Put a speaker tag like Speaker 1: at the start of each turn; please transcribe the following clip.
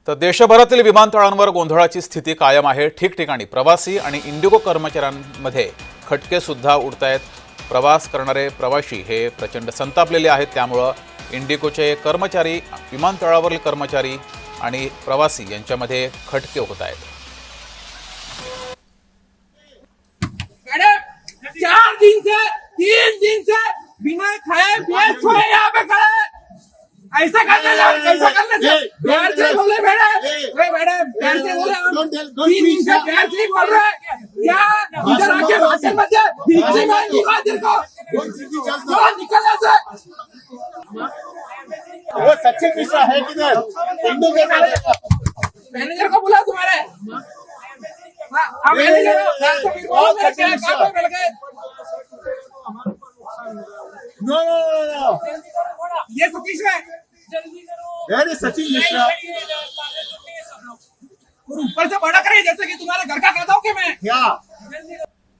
Speaker 1: तर देशभरातील विमानतळांवर गोंधळाची स्थिती कायम आहे। ठिकठिकाणी प्रवासी आणि इंडिगो कर्मचाऱ्यांमध्ये खटके सुद्धा उडतायत। प्रवास करणारे प्रवासी हे प्रचंड संतापलेले आहेत। त्यामुळे इंडिगोचे कर्मचारी, विमानतळावरील कर्मचारी आणि प्रवासी यांच्यामध्ये खटके होत आहेत।
Speaker 2: 4 दिन से 3 दिन से बिना खाए पिए सोए यहाँ पे खड़े। ऐसा करने से प्यार से बोले मैडम प्यार से बोले हम 3 दिन से प्यार से बोल रहे हैं। क्या इधर आके भाषण मत दे, पीछे में निकाल तेरे को निकल ऐसे।
Speaker 3: वो सच्चे मिश्रा है किधर?
Speaker 2: मैनेजर को बुला तुम्हारे। हाँ मैनेजर
Speaker 3: नो
Speaker 2: ये सतीश है।
Speaker 3: वेरी सचिन मिश्रा
Speaker 2: और ऊपर से भड़क रही जैसे कि तुम्हारे घर का कहता हूँ कि मैं
Speaker 3: क्या